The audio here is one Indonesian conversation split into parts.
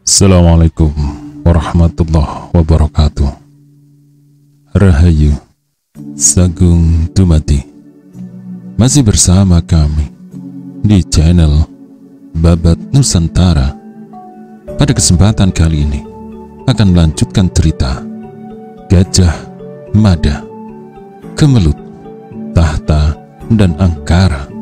Assalamualaikum warahmatullahi wabarakatuh. Rahayu, Sagung Dumadi. Masih bersama kami di channel Babat Nusantara. Pada kesempatan kali ini akan melanjutkan cerita Gajah Mada, Kemelut, Tahta, dan Angkara.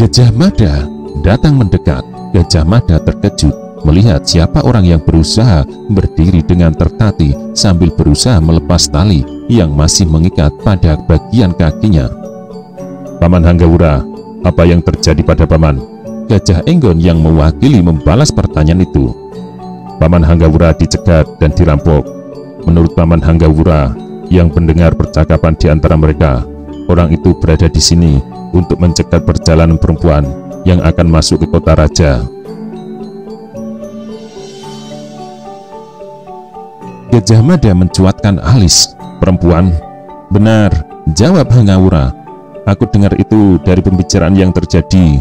Gajah Mada datang mendekat. Gajah Mada terkejut melihat siapa orang yang berusaha berdiri dengan tertatih sambil berusaha melepas tali yang masih mengikat pada bagian kakinya. Paman Hanggawura, apa yang terjadi pada paman? Gajah Enggon yang mewakili membalas pertanyaan itu. Paman Hanggawura dicegat dan dirampok. Menurut Paman Hanggawura yang mendengar percakapan di antara mereka, orang itu berada di sini untuk mencegat perjalanan perempuan yang akan masuk ke kota raja. Gajah Mada mencuatkan alis. Perempuan? Benar, jawab Hanggawura. Aku dengar itu dari pembicaraan yang terjadi.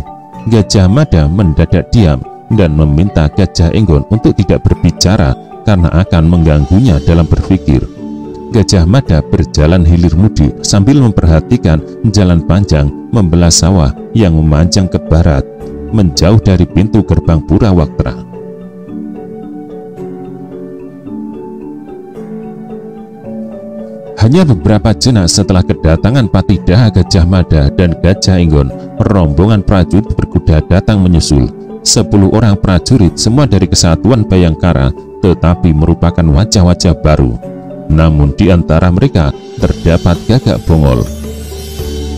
Gajah Mada mendadak diam dan meminta Gajah Enggon untuk tidak berbicara karena akan mengganggunya dalam berpikir. Gajah Mada berjalan hilir mudik sambil memperhatikan jalan panjang membelah sawah yang memanjang ke barat, menjauh dari pintu gerbang Purawaktra. Hanya beberapa jenak setelah kedatangan Patidaha Gajah Mada dan Gajah Enggon, rombongan prajurit berkuda datang menyusul. 10 orang prajurit, semua dari kesatuan Bayangkara, tetapi merupakan wajah-wajah baru. Namun di antara mereka terdapat Gagak Bongol.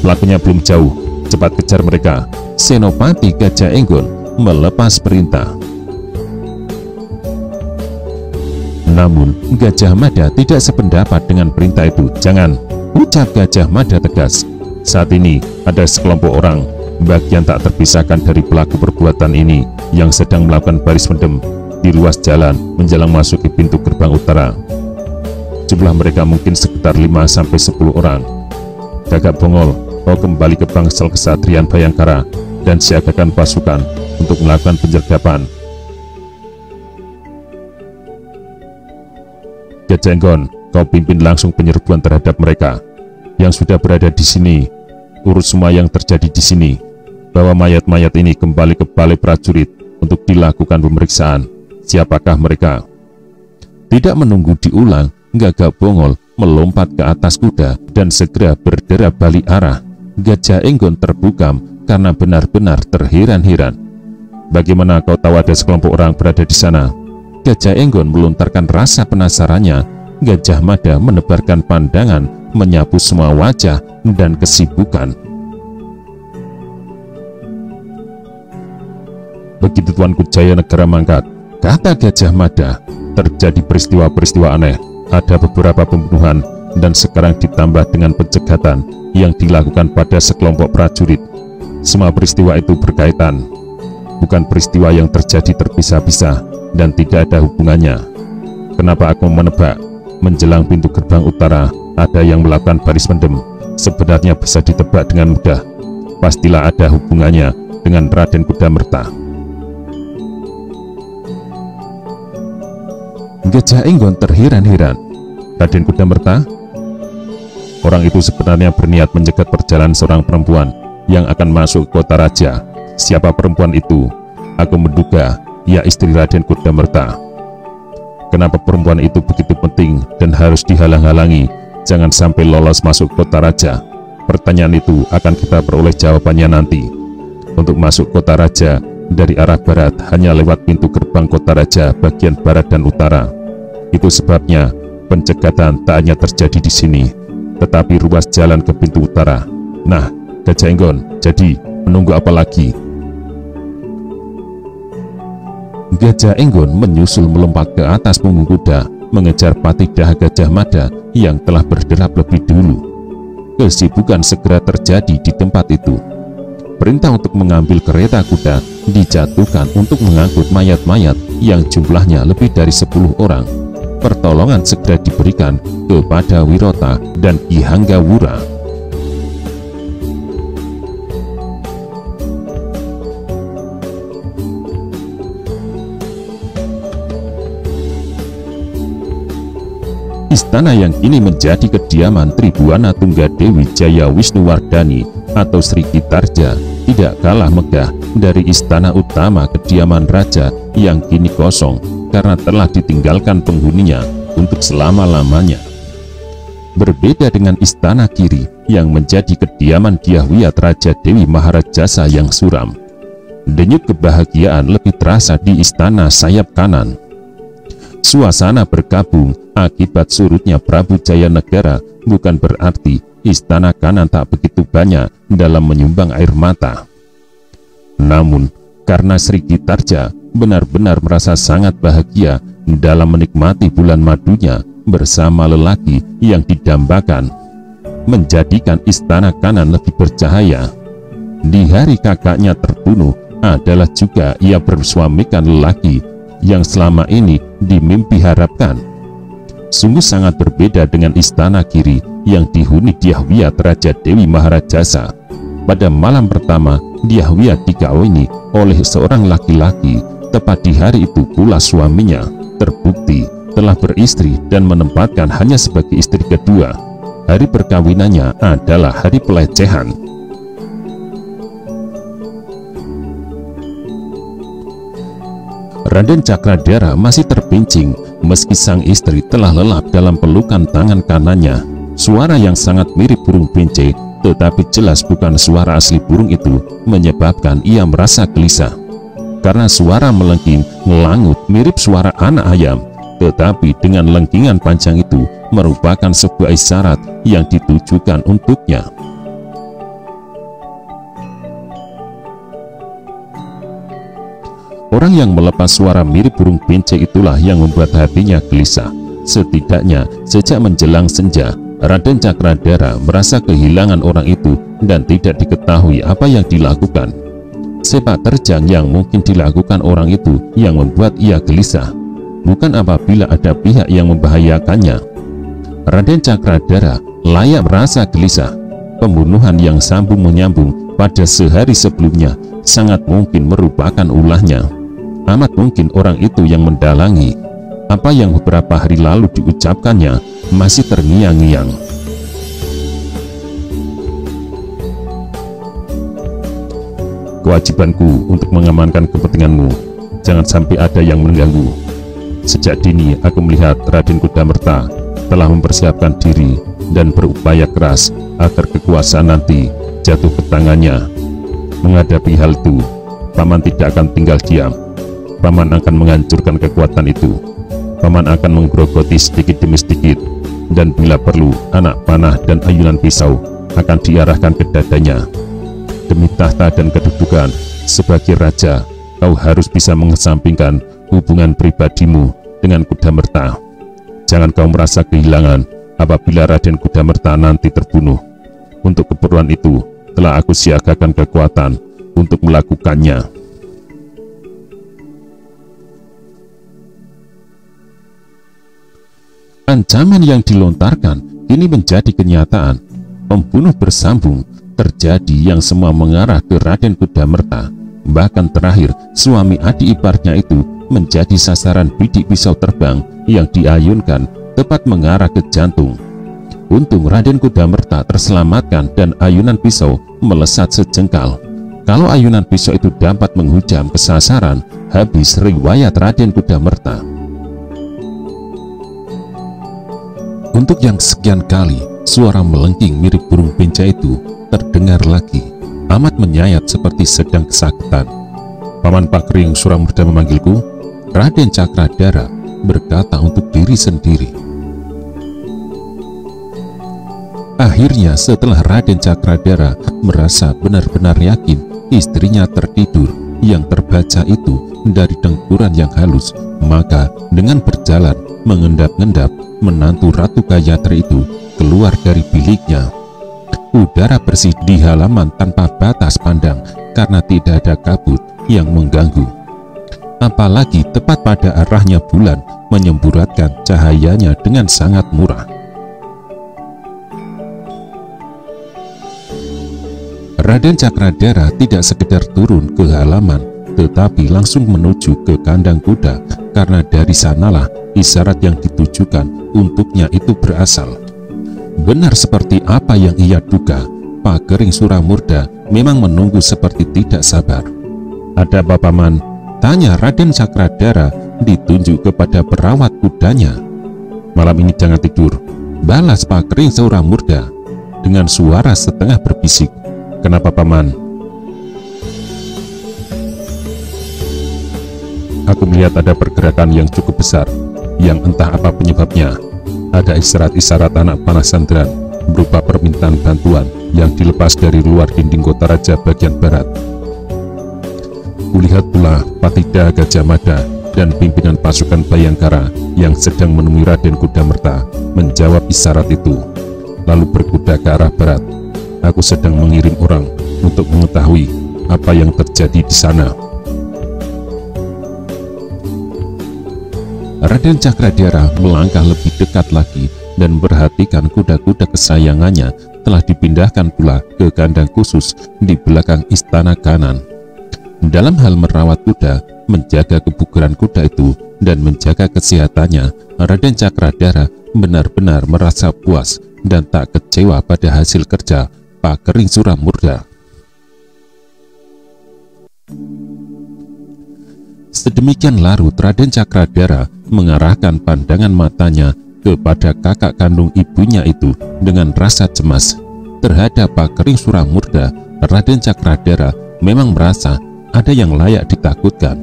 Pelakunya belum jauh, cepat kejar mereka. Senopati Gajah Enggon melepas perintah. Namun Gajah Mada tidak sependapat dengan perintah itu. Jangan, ucap Gajah Mada tegas. Saat ini ada sekelompok orang, bagian tak terpisahkan dari pelaku perbuatan ini, yang sedang melakukan baris mendem di ruas jalan menjelang masuk ke pintu gerbang utara. Jumlah mereka mungkin sekitar 5-10 orang. Gagak Bongol, kau kembali ke bangsal kesatrian Bayangkara dan siagakan pasukan untuk melakukan penyergapan. Gajah Enggon, kau pimpin langsung penyerbuan terhadap mereka yang sudah berada di sini. Urus semua yang terjadi di sini. Bawa mayat-mayat ini kembali ke balai prajurit untuk dilakukan pemeriksaan. Siapakah mereka? Tidak menunggu diulang, Gagak Bongol melompat ke atas kuda dan segera berdera balik arah. Gajah Enggon terbungkam karena benar-benar terheran-heran. Bagaimana kau tahu ada sekelompok orang berada di sana? Gajah Enggon melontarkan rasa penasarannya. Gajah Mada menebarkan pandangan, menyapu semua wajah dan kesibukan. Begitu Tuanku Jaya Negara mangkat, kata Gajah Mada, terjadi peristiwa-peristiwa aneh. Ada beberapa pembunuhan dan sekarang ditambah dengan pencegatan yang dilakukan pada sekelompok prajurit. Semua peristiwa itu berkaitan, bukan peristiwa yang terjadi terpisah-pisah dan tidak ada hubungannya. Kenapa aku menebak? Menjelang pintu gerbang utara ada yang melakukan baris mendem. Sebenarnya bisa ditebak dengan mudah. Pastilah ada hubungannya dengan Raden Kudamerta. Gajah Enggon terheran-heran. Raden Kudamerta? Orang itu sebenarnya berniat mencegat perjalanan seorang perempuan yang akan masuk ke kota raja. Siapa perempuan itu? Aku menduga ia istri Raden Kudamerta. Kenapa perempuan itu begitu penting dan harus dihalang-halangi? Jangan sampai lolos masuk kota raja. Pertanyaan itu akan kita peroleh jawabannya nanti. Untuk masuk kota raja dari arah barat hanya lewat pintu gerbang kota raja bagian barat dan utara. Itu sebabnya pencegatan tak hanya terjadi di sini, tetapi ruas jalan ke pintu utara. Nah, Gajah Enggon, jadi menunggu apa lagi? Gajah Enggon menyusul melompat ke atas punggung kuda, mengejar Patidaha Gajah Mada yang telah berderap lebih dulu. Kesibukan segera terjadi di tempat itu. Perintah untuk mengambil kereta kuda dijatuhkan untuk mengangkut mayat-mayat yang jumlahnya lebih dari 10 orang. pertolongan segera diberikan kepada Wirota dan Ki Hanggawura. Istana yang kini menjadi kediaman Tribuana Tunggadewi Jaya Wisnuwardhani atau Sri Gitarja tidak kalah megah dari istana utama kediaman raja yang kini kosong karena telah ditinggalkan penghuninya untuk selama-lamanya. Berbeda dengan istana kiri yang menjadi kediaman Dyahwiyat Raja Dewi Maharajasa yang suram, denyut kebahagiaan lebih terasa di istana sayap kanan. Suasana berkabung akibat surutnya Prabu Jayanegara bukan berarti istana kanan tak begitu banyak dalam menyumbang air mata. Namun, karena Sri Gitarja benar-benar merasa sangat bahagia dalam menikmati bulan madunya bersama lelaki yang didambakan, menjadikan istana kanan lebih bercahaya. Di hari kakaknya terbunuh adalah juga ia bersuamikan lelaki yang selama ini dimimpi harapkan. Sungguh sangat berbeda dengan istana kiri yang dihuni Dyahwiyat Raja Dewi Maharajasa. Pada malam pertama, Dyahwiyat dikawini oleh seorang laki-laki. Tepat di hari itu pula suaminya terbukti telah beristri dan menempatkan hanya sebagai istri kedua. Hari perkawinannya adalah hari pelecehan. Raden Cakradara masih terpincing meski sang istri telah lelap dalam pelukan tangan kanannya. Suara yang sangat mirip burung pincir, tetapi jelas bukan suara asli burung itu, menyebabkan ia merasa gelisah. Karena suara melengking, melangut mirip suara anak ayam, tetapi dengan lengkingan panjang itu merupakan sebuah isyarat yang ditujukan untuknya. Orang yang melepas suara mirip burung pincir itulah yang membuat hatinya gelisah. Setidaknya sejak menjelang senja, Raden Cakradara merasa kehilangan orang itu dan tidak diketahui apa yang dilakukan. Sepak terjang yang mungkin dilakukan orang itu yang membuat ia gelisah, bukan apabila ada pihak yang membahayakannya. Raden Cakradara layak merasa gelisah. Pembunuhan yang sambung menyambung pada sehari sebelumnya sangat mungkin merupakan ulahnya. Amat mungkin orang itu yang mendalangi. Apa yang beberapa hari lalu diucapkannya masih terngiang-ngiang. Kewajibanku untuk mengamankan kepentinganmu, jangan sampai ada yang mengganggu. Sejak dini aku melihat Raden Kudamerta telah mempersiapkan diri dan berupaya keras agar kekuasaan nanti jatuh ke tangannya. Menghadapi hal itu, Paman tidak akan tinggal diam. Paman akan menghancurkan kekuatan itu. Paman akan menggerogoti sedikit demi sedikit, dan bila perlu anak panah dan ayunan pisau akan diarahkan ke dadanya. Demi tahta dan kedudukan sebagai raja, kau harus bisa mengesampingkan hubungan pribadimu dengan Kudamerta. Jangan kau merasa kehilangan apabila Raden Kudamerta nanti terbunuh. Untuk keperluan itu telah aku siagakan kekuatan untuk melakukannya. Ancaman yang dilontarkan kini menjadi kenyataan. Pembunuh bersambung terjadi yang semua mengarah ke Raden Kudamerta. Bahkan terakhir, suami adik iparnya itu menjadi sasaran bidik pisau terbang yang diayunkan tepat mengarah ke jantung. Untung Raden Kudamerta terselamatkan dan ayunan pisau melesat sejengkal. Kalau ayunan pisau itu dapat menghujam ke sasaran, habis riwayat Raden Kudamerta. Untuk yang sekian kali, suara melengking mirip burung pincir itu terdengar lagi, amat menyayat seperti sedang kesakitan. Paman Pakring Suramurda memanggilku. Raden Cakradara berkata untuk diri sendiri. Akhirnya setelah Raden Cakradara merasa benar-benar yakin istrinya tertidur, yang terbaca itu dari dengkuran yang halus, maka dengan berjalan mengendap-endap menantu Ratu Gayatri itu keluar dari biliknya. Udara bersih di halaman tanpa batas pandang karena tidak ada kabut yang mengganggu. apalagi tepat pada arahnya bulan menyemburatkan cahayanya dengan sangat murah. Raden Cakradara tidak sekedar turun ke halaman, tetapi langsung menuju ke kandang kuda, karena dari sanalah isyarat yang ditujukan untuknya itu berasal. Benar seperti apa yang ia duga, Pakering Suramurda memang menunggu seperti tidak sabar. "Ada apa, Paman?" tanya Raden Cakradara ditunjuk kepada perawat kudanya. "Malam ini jangan tidur," balas Pakering Suramurda dengan suara setengah berbisik. "Kenapa, Paman?" "Aku melihat ada pergerakan yang cukup besar, yang entah apa penyebabnya. Ada isyarat-isyarat anak panah sandran berupa permintaan bantuan yang dilepas dari luar dinding kota raja bagian barat. Kulihat pula Patida Gajah Mada dan pimpinan pasukan Bayangkara yang sedang menemui Raden Kudamerta menjawab isyarat itu, lalu berkuda ke arah barat. Aku sedang mengirim orang untuk mengetahui apa yang terjadi di sana." Raden Cakradara melangkah lebih dekat lagi dan memperhatikan kuda-kuda kesayangannya telah dipindahkan pula ke kandang khusus di belakang istana kanan. Dalam hal merawat kuda, menjaga kebugaran kuda itu, dan menjaga kesehatannya, Raden Cakradara benar-benar merasa puas dan tak kecewa pada hasil kerja Pakering Suramurda. Sedemikian larut Raden Cakradara mengarahkan pandangan matanya kepada kakak kandung ibunya itu dengan rasa cemas. Terhadap Pakering Suramurda, Raden Cakradara memang merasa ada yang layak ditakutkan.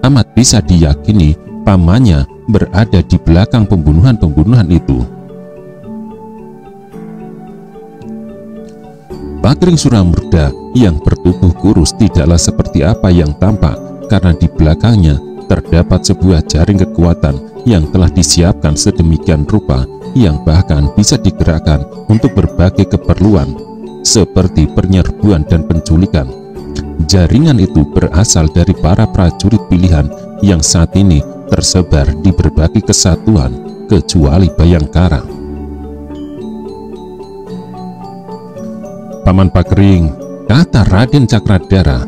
Amat bisa diyakini pamannya berada di belakang pembunuhan-pembunuhan itu. Pakering Suramurda yang bertubuh kurus tidaklah seperti apa yang tampak, karena di belakangnya terdapat sebuah jaring kekuatan yang telah disiapkan sedemikian rupa, yang bahkan bisa digerakkan untuk berbagai keperluan seperti penyerbuan dan penculikan. Jaringan itu berasal dari para prajurit pilihan yang saat ini tersebar di berbagai kesatuan kecuali Bayangkara. "Paman Pakering," kata Raden Cakradara,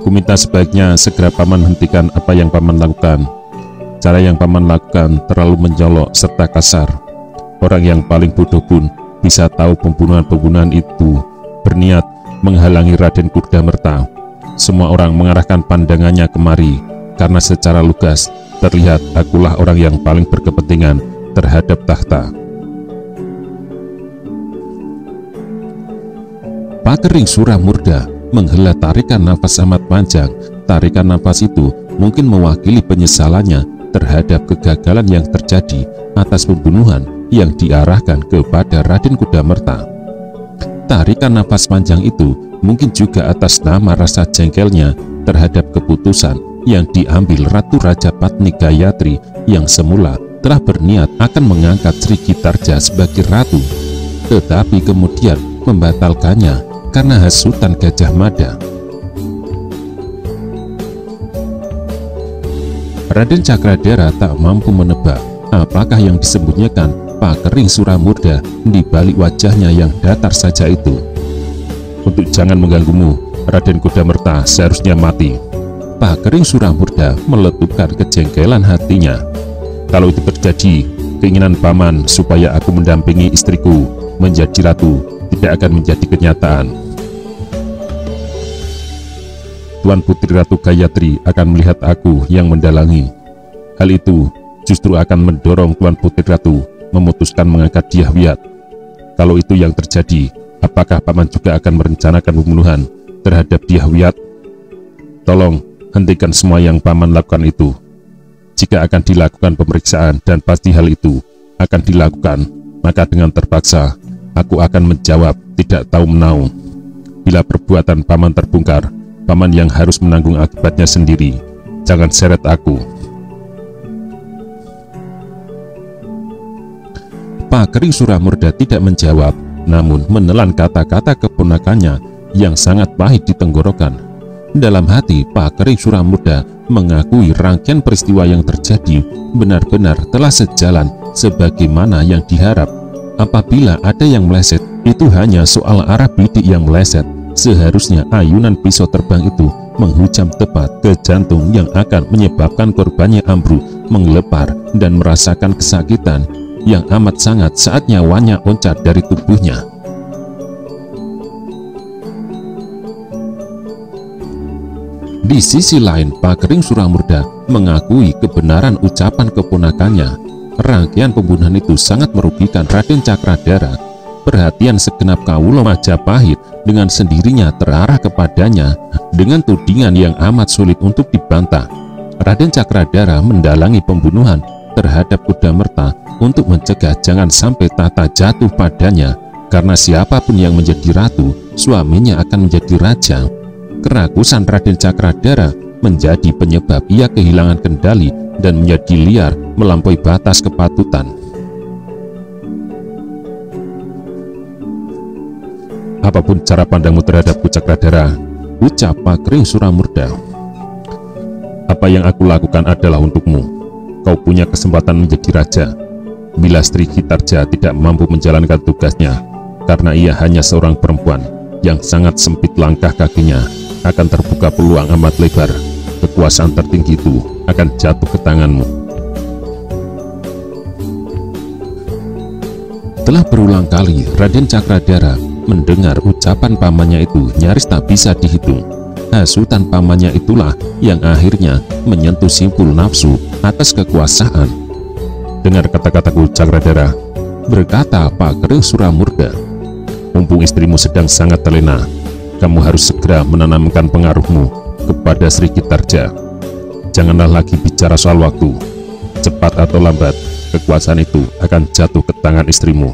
"kuminta sebaiknya segera Paman hentikan apa yang Paman lakukan. Cara yang Paman lakukan terlalu mencolok serta kasar. Orang yang paling bodoh pun bisa tahu pembunuhan-pembunuhan itu berniat menghalangi Raden Kudamerta. Semua orang mengarahkan pandangannya kemari, karena secara lugas terlihat akulah orang yang paling berkepentingan terhadap tahta." Pakering Suramurda menghela tarikan nafas amat panjang. Tarikan nafas itu mungkin mewakili penyesalannya terhadap kegagalan yang terjadi atas pembunuhan yang diarahkan kepada Raden Kudamerta. Tarikan nafas panjang itu mungkin juga atas nama rasa jengkelnya terhadap keputusan yang diambil Ratu Rajapatni Gayatri yang semula telah berniat akan mengangkat Sri Gitarja sebagai ratu, tetapi kemudian membatalkannya karena hasutan Gajah Mada. Raden Cakradara tak mampu menebak apakah yang disembunyikan Pakering Suramurda di balik wajahnya yang datar saja itu. "Untuk jangan mengganggumu, Raden Kudamerta seharusnya mati." Pakering Suramurda meletupkan kejengkelan hatinya. "Kalau itu terjadi, keinginan Paman supaya aku mendampingi istriku menjadi ratu tidak akan menjadi kenyataan. Tuan Putri Ratu Gayatri akan melihat aku yang mendalangi. Hal itu justru akan mendorong Tuan Putri Ratu memutuskan mengangkat Dyahwiyat. Kalau itu yang terjadi, apakah Paman juga akan merencanakan pembunuhan terhadap Dyahwiyat? Tolong hentikan semua yang Paman lakukan itu. Jika akan dilakukan pemeriksaan dan pasti hal itu akan dilakukan, maka dengan terpaksa aku akan menjawab tidak tahu menahu. Bila perbuatan Paman terbongkar, Paman yang harus menanggung akibatnya sendiri. Jangan seret aku." Pakering Suramurda tidak menjawab, namun menelan kata-kata keponakannya yang sangat pahit di tenggorokan. dalam hati Pakering Suramurda mengakui rangkaian peristiwa yang terjadi benar-benar telah sejalan sebagaimana yang diharap. Apabila ada yang meleset, itu hanya soal arah bidik yang meleset. Seharusnya ayunan pisau terbang itu menghujam tepat ke jantung yang akan menyebabkan korbannya ambruk, menggelepar, dan merasakan kesakitan yang amat sangat saat nyawanya loncat dari tubuhnya. Di sisi lain, Pakering Suramurda mengakui kebenaran ucapan keponakannya. Rangkaian pembunuhan itu sangat merugikan Raden Cakradara. Perhatian segenap kawula Majapahit dengan sendirinya terarah kepadanya dengan tudingan yang amat sulit untuk dibantah. Raden Cakradara mendalangi pembunuhan terhadap Kudamerta untuk mencegah jangan sampai tata jatuh padanya, karena siapapun yang menjadi ratu, suaminya akan menjadi raja. Kerakusan Raden Cakradara menjadi penyebab ia kehilangan kendali dan menjadi liar melampaui batas kepatutan. Apapun cara pandangmu terhadapku Cakradara, ucap Pakering Suramurda, apa yang aku lakukan adalah untukmu. Kau punya kesempatan menjadi raja. Bila Sri Kitarja tidak mampu menjalankan tugasnya karena ia hanya seorang perempuan yang sangat sempit langkah kakinya, akan terbuka peluang amat lebar. Kekuasaan tertinggi itu akan jatuh ke tanganmu. Telah berulang kali Raden Cakradara mendengar ucapan pamannya itu nyaris tak bisa dihitung. Hasutan pamannya itulah yang akhirnya menyentuh simpul nafsu atas kekuasaan. Dengar kata-kataku Cakradara, berkata Pakering Suramurda. Mumpung istrimu sedang sangat terlena, kamu harus segera menanamkan pengaruhmu kepada Sri Kitarja. Janganlah lagi bicara soal waktu. Cepat atau lambat, kekuasaan itu akan jatuh ke tangan istrimu.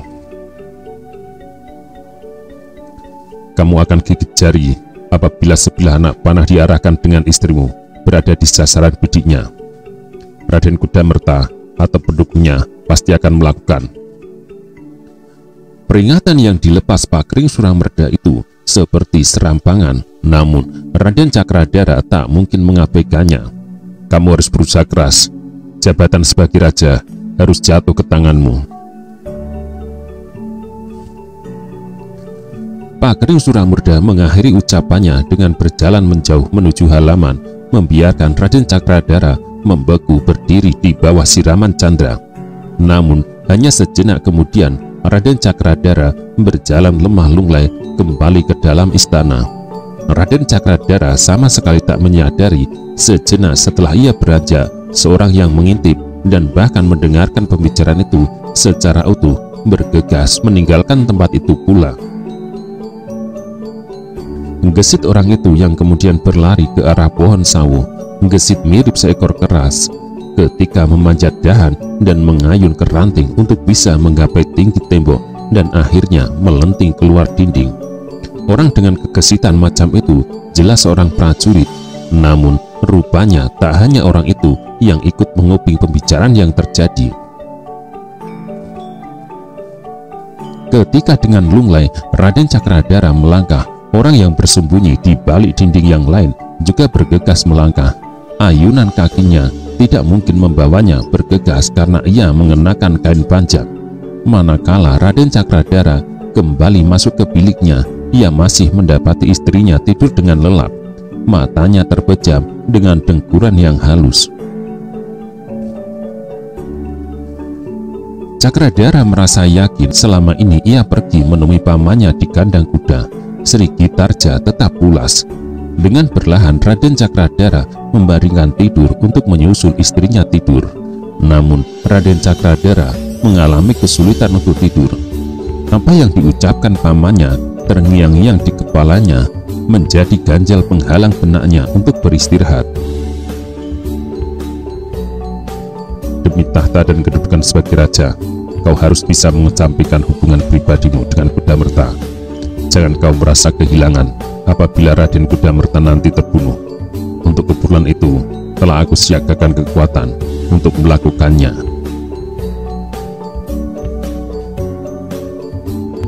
Kamu akan gigit jari apabila sebilah anak panah diarahkan dengan istrimu berada di sasaran bidiknya. Raden Kudamerta atau pendukungnya pasti akan melakukan. Peringatan yang dilepas Pakering Suramurda itu seperti serampangan, namun Raden Cakradara tak mungkin mengabaikannya. Kamu harus berusaha keras. Jabatan sebagai raja harus jatuh ke tanganmu. Pakering Suramurda mengakhiri ucapannya dengan berjalan menjauh menuju halaman, membiarkan Raden Cakradara membeku berdiri di bawah siraman candra. Namun hanya sejenak kemudian Raden Cakradara berjalan lemah lunglai kembali ke dalam istana. Raden Cakradara sama sekali tak menyadari sejenak setelah ia beranjak, seorang yang mengintip dan bahkan mendengarkan pembicaraan itu secara utuh bergegas meninggalkan tempat itu pula. Gesit orang itu yang kemudian berlari ke arah pohon sawo. Gesit mirip seekor keras ketika memanjat dahan dan mengayun ke ranting untuk bisa menggapai tinggi tembok dan akhirnya melenting keluar dinding. Orang dengan kegesitan macam itu jelas seorang prajurit, namun rupanya tak hanya orang itu yang ikut menguping pembicaraan yang terjadi. Ketika dengan lunglai Raden Cakradara melangkah, orang yang bersembunyi di balik dinding yang lain juga bergegas melangkah. Ayunan kakinya tidak mungkin membawanya bergegas karena ia mengenakan kain panjang. Manakala Raden Cakradara kembali masuk ke biliknya, ia masih mendapati istrinya tidur dengan lelap. Matanya terpejam dengan dengkuran yang halus. Cakradara merasa yakin selama ini ia pergi menemui pamannya di kandang kuda. Sri Kitarja tetap pulas. Dengan perlahan Raden Cakradara membaringkan tidur untuk menyusul istrinya tidur. Namun Raden Cakradara mengalami kesulitan untuk tidur. Apa yang diucapkan pamannya terngiang-ngiang di kepalanya, menjadi ganjal penghalang benaknya untuk beristirahat. Demi tahta dan kedudukan sebagai raja, kau harus bisa mengesampingkan hubungan pribadimu dengan Kudamerta. Jangan kau merasa kehilangan apabila Raden Kudamerta nanti terbunuh. Untuk keperluan itu telah aku siagakan kekuatan untuk melakukannya.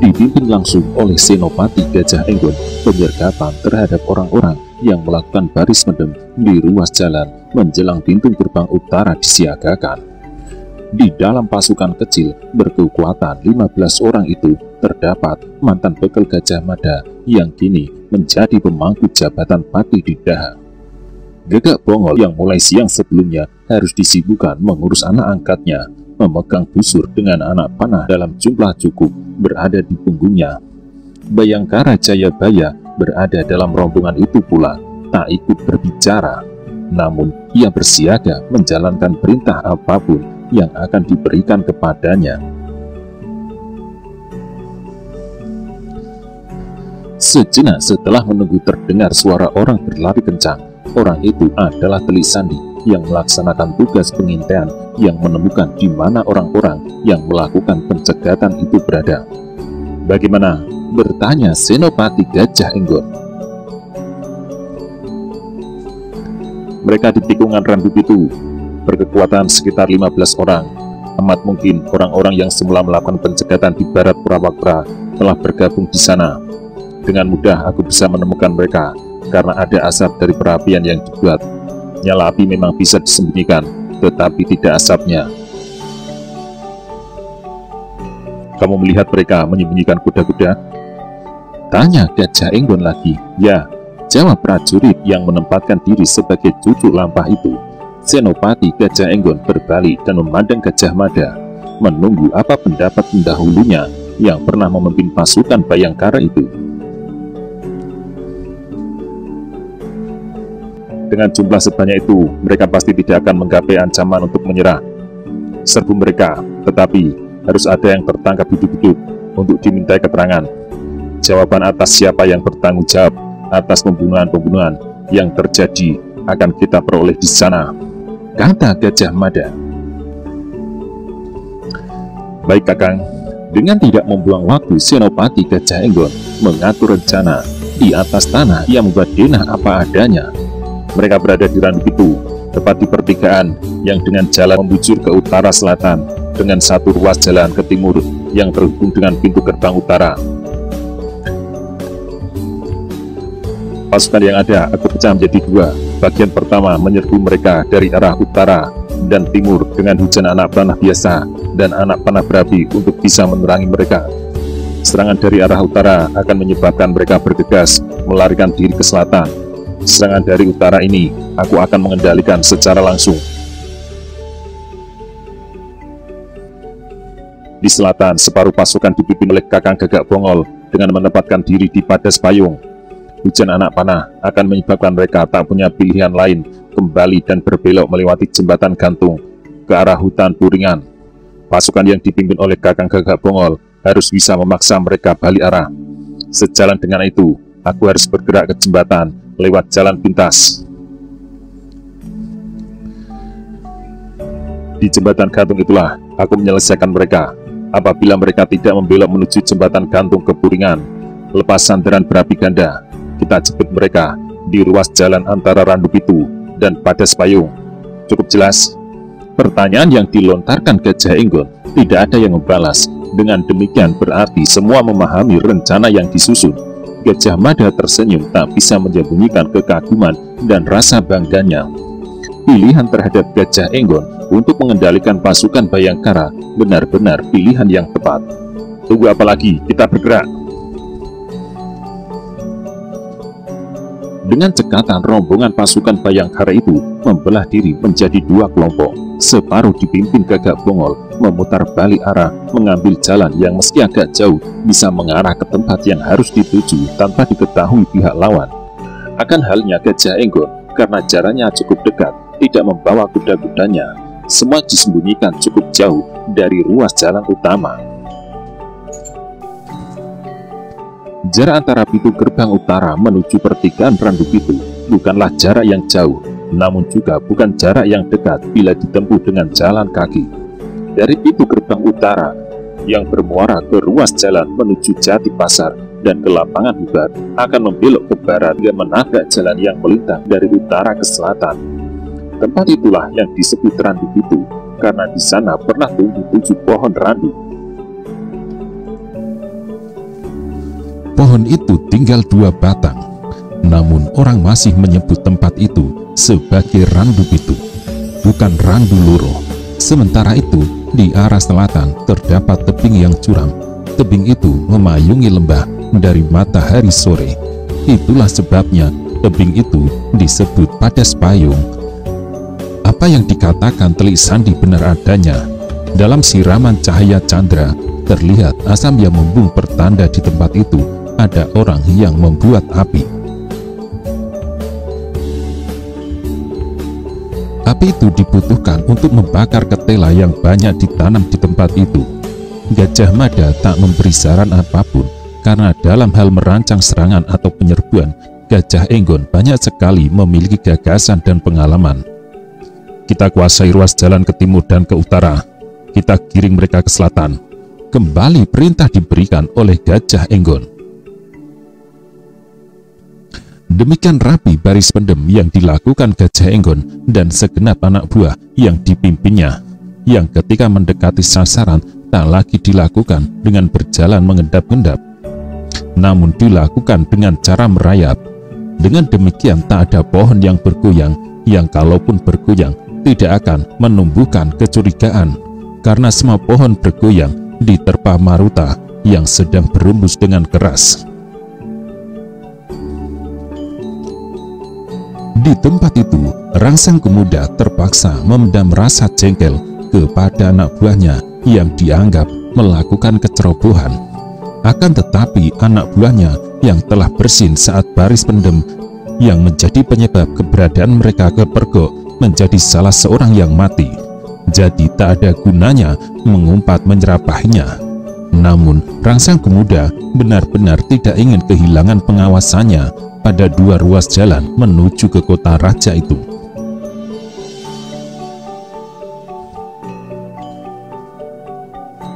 Dipimpin langsung oleh Senopati Gajah Enggon, penyergapan terhadap orang-orang yang melakukan baris mendem di ruas jalan menjelang pintu gerbang utara disiagakan. Di dalam pasukan kecil berkekuatan 15 orang itu terdapat mantan bekel Gajah Mada yang kini menjadi pemangku jabatan Pati di Daha. Gagak Bongol yang mulai siang sebelumnya harus disibukkan mengurus anak angkatnya, memegang busur dengan anak panah dalam jumlah cukup berada di punggungnya. Bayangkara Jayabaya berada dalam rombongan itu pula, tak ikut berbicara, namun ia bersiaga menjalankan perintah apapun yang akan diberikan kepadanya. Sejenak setelah menunggu terdengar suara orang berlari kencang, orang itu adalah Telik Sandi yang melaksanakan tugas pengintaian yang menemukan di mana orang-orang yang melakukan pencegatan itu berada. "Bagaimana?" bertanya Senopati Gajah Enggon. "Mereka di tikungan Randup itu berkekuatan sekitar 15 orang. Amat mungkin orang-orang yang semula melakukan pencegatan di barat Purwakerta telah bergabung di sana. Dengan mudah aku bisa menemukan mereka karena ada asap dari perapian yang dibuat. Nyala api memang bisa disembunyikan, tetapi tidak asapnya." "Kamu melihat mereka menyembunyikan kuda-kuda?" tanya Gajah Enggon lagi. "Ya," jawab prajurit yang menempatkan diri sebagai cucu lampah itu. Senopati Gajah Enggon berbalik dan memandang Gajah Mada, menunggu apa pendapat pendahulunya yang pernah memimpin pasukan Bayangkara itu. "Dengan jumlah sebanyak itu, mereka pasti tidak akan menggapai ancaman untuk menyerah. Serbu mereka, tetapi harus ada yang tertangkap hidup-hidup untuk dimintai keterangan. Jawaban atas siapa yang bertanggung jawab atas pembunuhan-pembunuhan yang terjadi akan kita peroleh di sana," kata Gajah Mada. "Baik Kakang." Dengan tidak membuang waktu, Senopati Gajah Enggon mengatur rencana. Di atas tanah ia membuat denah apa adanya. Mereka berada di Randup itu, tepat di pertigaan yang dengan jalan membujur ke utara selatan, dengan satu ruas jalan ke timur yang terhubung dengan pintu gerbang utara. Pasukan yang ada aku pecah menjadi dua. Bagian pertama menyerbu mereka dari arah utara dan timur dengan hujan anak panah biasa dan anak panah berapi untuk bisa menerangi mereka. Serangan dari arah utara akan menyebabkan mereka bergegas melarikan diri ke selatan. Serangan dari utara ini aku akan mengendalikan secara langsung. Di selatan, separuh pasukan dipimpin oleh Kakang Gagak Bongol dengan menempatkan diri di Padas Payung. Hujan anak panah akan menyebabkan mereka tak punya pilihan lain kembali dan berbelok melewati jembatan gantung ke arah hutan Puringan. Pasukan yang dipimpin oleh Kakang Gagak Bongol harus bisa memaksa mereka balik arah. Sejalan dengan itu, aku harus bergerak ke jembatan lewat jalan pintas. Di jembatan gantung itulah aku menyelesaikan mereka. Apabila mereka tidak membelok menuju jembatan gantung ke Puringan, lepas sandaran berapi ganda, kita jemput mereka di ruas jalan antara Randup itu dan Padas Payung. Cukup jelas?" Pertanyaan yang dilontarkan Gajah Enggon tidak ada yang membalas. Dengan demikian berarti semua memahami rencana yang disusun. Gajah Mada tersenyum, tak bisa menyembunyikan kekaguman dan rasa bangganya. Pilihan terhadap Gajah Enggon untuk mengendalikan pasukan Bayangkara benar-benar pilihan yang tepat. "Tunggu apa lagi, kita bergerak." Dengan cekatan, rombongan pasukan Bayangkara itu membelah diri menjadi dua kelompok. Separuh dipimpin Gagak Bongol memutar balik arah, mengambil jalan yang meski agak jauh bisa mengarah ke tempat yang harus dituju tanpa diketahui pihak lawan. Akan halnya Gajah Enggon, karena jaraknya cukup dekat, tidak membawa kuda-kudanya. Semua disembunyikan cukup jauh dari ruas jalan utama. Jarak antara pintu gerbang utara menuju pertigaan Randup itu bukanlah jarak yang jauh, namun juga bukan jarak yang dekat bila ditempuh dengan jalan kaki. Dari pintu gerbang utara yang bermuara ke ruas jalan menuju Jati Pasar dan ke lapangan Hubar akan membelok ke barat dan menabrak jalan yang melintang dari utara ke selatan. Tempat itulah yang disebut Randup itu, karena di sana pernah tumbuh 7 pohon randu. Pohon itu tinggal 2 batang. Namun orang masih menyebut tempat itu sebagai Randu Pitu, bukan Randu Loro. Sementara itu, di arah selatan terdapat tebing yang curam. Tebing itu memayungi lembah dari matahari sore. Itulah sebabnya tebing itu disebut Padas Payung. Apa yang dikatakan Telik Sandi benar adanya. Dalam siraman cahaya candra, terlihat asam yang membung pertanda di tempat itu ada orang yang membuat api. Api itu dibutuhkan untuk membakar ketela yang banyak ditanam di tempat itu. Gajah Mada tak memberi saran apapun, karena dalam hal merancang serangan atau penyerbuan, Gajah Enggon banyak sekali memiliki gagasan dan pengalaman. Kita kuasai ruas jalan ke timur dan ke utara. Kita giring mereka ke selatan. Kembali perintah diberikan oleh Gajah Enggon. Demikian rapi baris pendem yang dilakukan Gajah Enggon dan segenap anak buah yang dipimpinnya, yang ketika mendekati sasaran tak lagi dilakukan dengan berjalan mengendap-endap, namun dilakukan dengan cara merayap. Dengan demikian tak ada pohon yang bergoyang, yang kalaupun bergoyang tidak akan menumbuhkan kecurigaan, karena semua pohon bergoyang diterpa Maruta yang sedang berembus dengan keras. Di tempat itu, Rangsang Pemuda terpaksa memendam rasa jengkel kepada anak buahnya yang dianggap melakukan kecerobohan. Akan tetapi anak buahnya yang telah bersin saat baris pendem yang menjadi penyebab keberadaan mereka kepergok menjadi salah seorang yang mati. Jadi tak ada gunanya mengumpat menyerapahinya. Namun Rangsang Pemuda benar-benar tidak ingin kehilangan pengawasannya pada dua ruas jalan menuju ke kota raja itu.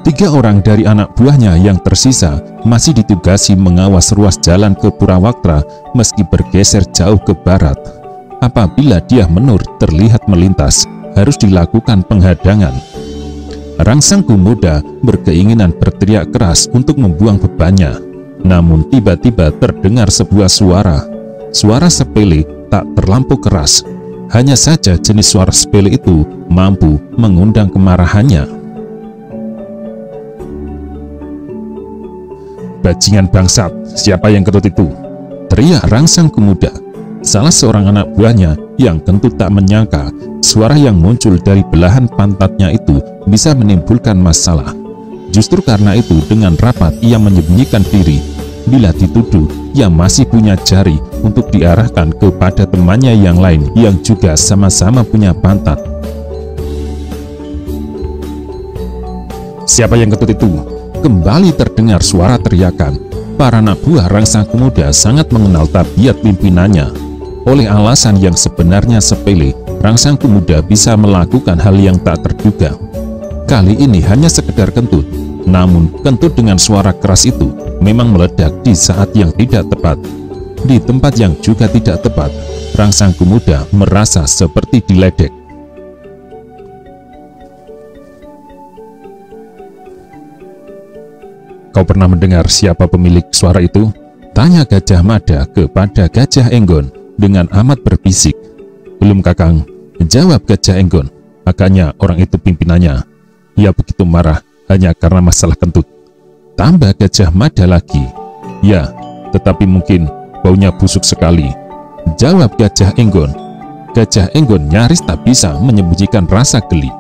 Tiga orang dari anak buahnya yang tersisa masih ditugasi mengawas ruas jalan ke Purawaktra meski bergeser jauh ke barat. Apabila dia menur terlihat melintas, harus dilakukan penghadangan. Rangsang Pemuda berkeinginan berteriak keras untuk membuang bebannya. Namun tiba-tiba terdengar sebuah suara. Suara sepele tak terlampau keras. Hanya saja jenis suara sepele itu mampu mengundang kemarahannya. Bajingan bangsat, siapa yang kentut itu? Teriak Rangsang Pemuda. Salah seorang anak buahnya yang kentut tak menyangka suara yang muncul dari belahan pantatnya itu bisa menimbulkan masalah. Justru karena itu dengan rapat ia menyembunyikan diri. Bila dituduh, ia masih punya jari untuk diarahkan kepada temannya yang lain yang juga sama-sama punya pantat. Siapa yang kentut itu? Kembali terdengar suara teriakan. Para anak buah Rangsang Pemuda sangat mengenal tabiat pimpinannya. Oleh alasan yang sebenarnya sepele, Rangsang Pemuda bisa melakukan hal yang tak terduga. Kali ini hanya sekedar kentut, namun kentut dengan suara keras itu memang meledak di saat yang tidak tepat. Di tempat yang juga tidak tepat, Rangsang Pemuda merasa seperti diledek. Kau pernah mendengar siapa pemilik suara itu? Tanya Gajah Mada kepada Gajah Enggon dengan amat berbisik. Belum kakang, jawab Gajah Enggon. Agaknya orang itu pimpinannya. Ia begitu marah hanya karena masalah kentut. Tambah Gajah Mada lagi. Ya, tetapi mungkin baunya busuk sekali, jawab Gajah Enggon. Gajah Enggon nyaris tak bisa menyembunyikan rasa geli.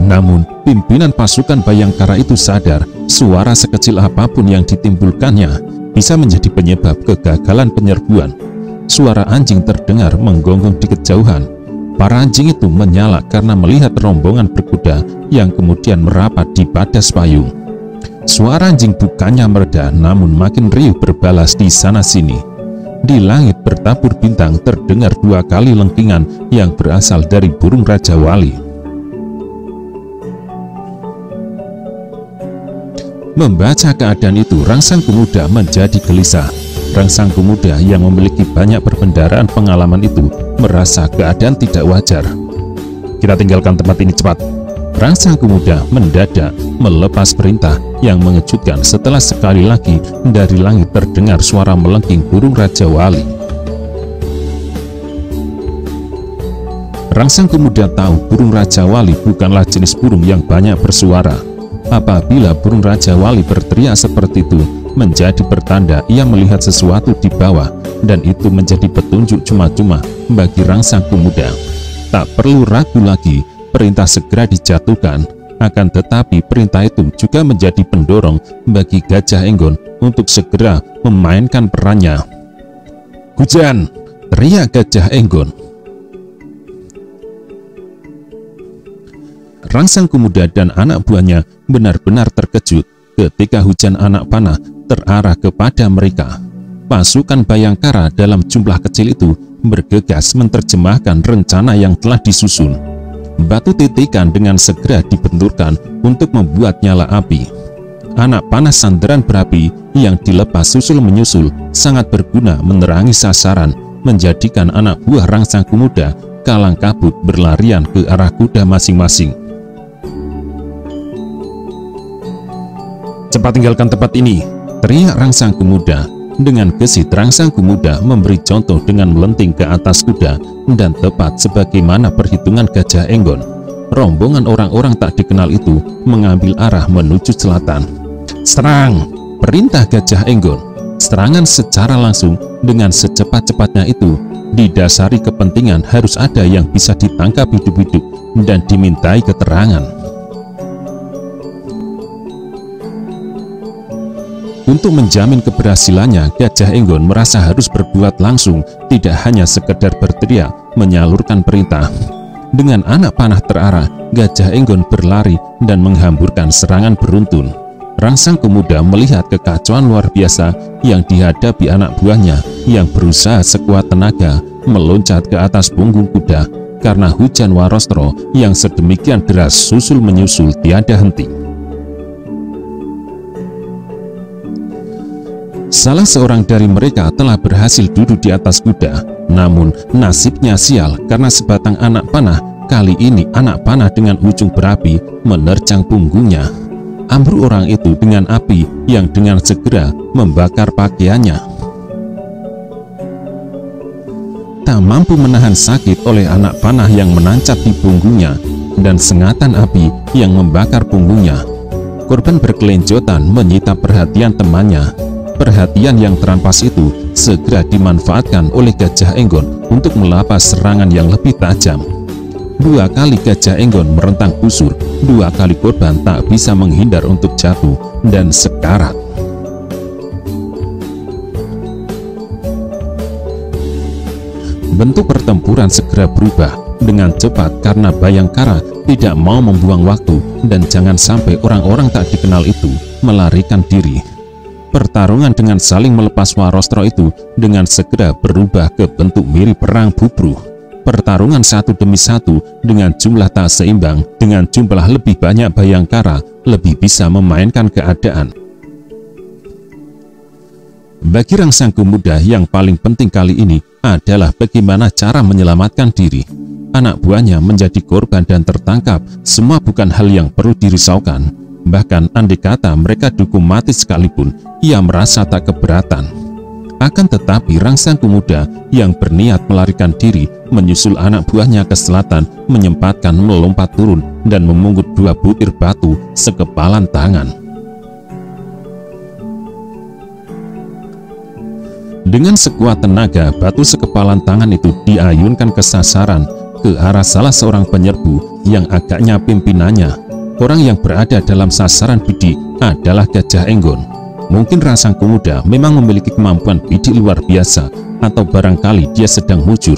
Namun pimpinan pasukan Bayangkara itu sadar suara sekecil apapun yang ditimbulkannya bisa menjadi penyebab kegagalan penyerbuan. Suara anjing terdengar menggonggong di kejauhan. Para anjing itu menyala karena melihat rombongan berkuda yang kemudian merapat di Padas Payung. Suara anjing bukannya mereda, namun makin riuh berbalas di sana-sini. Di langit bertabur bintang terdengar dua kali lengkingan yang berasal dari burung Raja Wali. Membaca keadaan itu, Rangsang Pemuda menjadi gelisah. Rangsang Pemuda yang memiliki banyak perbendaharaan pengalaman itu merasa keadaan tidak wajar. Kita tinggalkan tempat ini cepat. Rangsang Pemuda mendadak melepas perintah yang mengejutkan setelah sekali lagi dari langit terdengar suara melengking burung Raja Wali. Rangsang Pemuda tahu burung Raja Wali bukanlah jenis burung yang banyak bersuara. Apabila burung Raja Wali berteriak seperti itu, menjadi pertanda ia melihat sesuatu di bawah, dan itu menjadi petunjuk cuma-cuma bagi Rangsang Pemuda. Tak perlu ragu lagi, perintah segera dijatuhkan. Akan tetapi perintah itu juga menjadi pendorong bagi Gajah Enggon untuk segera memainkan perannya. "Hujan!" teriak Gajah Enggon. Rangsang Pemuda dan anak buahnya benar-benar terkejut ketika hujan anak panah terarah kepada mereka. Pasukan Bayangkara dalam jumlah kecil itu bergegas menerjemahkan rencana yang telah disusun. Batu titikan dengan segera dibenturkan untuk membuat nyala api. Anak panah sandaran berapi yang dilepas susul menyusul sangat berguna menerangi sasaran, menjadikan anak buah Rangsang Pemuda kalang kabut berlarian ke arah kuda masing-masing. "Cepat tinggalkan tempat ini!" teriak Rangsang Pemuda. Dengan gesit Rangsang Pemuda memberi contoh dengan melenting ke atas kuda, dan tepat sebagaimana perhitungan Gajah Enggon, rombongan orang-orang tak dikenal itu mengambil arah menuju selatan. "Serang!" perintah Gajah Enggon. Serangan secara langsung dengan secepat-cepatnya itu didasari kepentingan harus ada yang bisa ditangkap hidup-hidup dan dimintai keterangan. Untuk menjamin keberhasilannya, Gajah Enggon merasa harus berbuat langsung, tidak hanya sekedar berteriak menyalurkan perintah. Dengan anak panah terarah, Gajah Enggon berlari dan menghamburkan serangan beruntun. Rangsang Pemuda melihat kekacauan luar biasa yang dihadapi anak buahnya yang berusaha sekuat tenaga meloncat ke atas punggung kuda karena hujan warostro yang sedemikian deras susul menyusul tiada henti. Salah seorang dari mereka telah berhasil duduk di atas kuda, namun nasibnya sial karena sebatang anak panah, kali ini anak panah dengan ujung berapi, menerjang punggungnya. Ambruk orang itu dengan api yang dengan segera membakar pakaiannya. Tak mampu menahan sakit oleh anak panah yang menancap di punggungnya dan sengatan api yang membakar punggungnya, korban berkelenjotan menyita perhatian temannya. Perhatian yang terampas itu segera dimanfaatkan oleh Gajah Enggon untuk melapas serangan yang lebih tajam. 2 kali Gajah Enggon merentang busur, 2 kali korban tak bisa menghindar untuk jatuh dan sekarat. Bentuk pertempuran segera berubah dengan cepat karena Bayangkara tidak mau membuang waktu dan jangan sampai orang-orang tak dikenal itu melarikan diri. Pertarungan dengan saling melepas warostro itu dengan segera berubah ke bentuk mirip perang bubruk. Pertarungan satu demi satu dengan jumlah tak seimbang, dengan jumlah lebih banyak Bayangkara lebih bisa memainkan keadaan. Bagi Rangsang Pemuda yang paling penting kali ini adalah bagaimana cara menyelamatkan diri. Anak buahnya menjadi korban dan tertangkap, semua bukan hal yang perlu dirisaukan. Bahkan andai kata mereka dukung mati sekalipun, ia merasa tak keberatan. Akan tetapi Rangsang Pemuda yang berniat melarikan diri menyusul anak buahnya ke selatan, menyempatkan melompat turun dan memungut 2 butir batu sekepalan tangan. Dengan sekuat tenaga, batu sekepalan tangan itu diayunkan ke sasaran, ke arah salah seorang penyerbu yang agaknya pimpinannya. Orang yang berada dalam sasaran bidik adalah Gajah Enggon. Mungkin Rangsang Pemuda memang memiliki kemampuan bidik luar biasa, atau barangkali dia sedang mujur.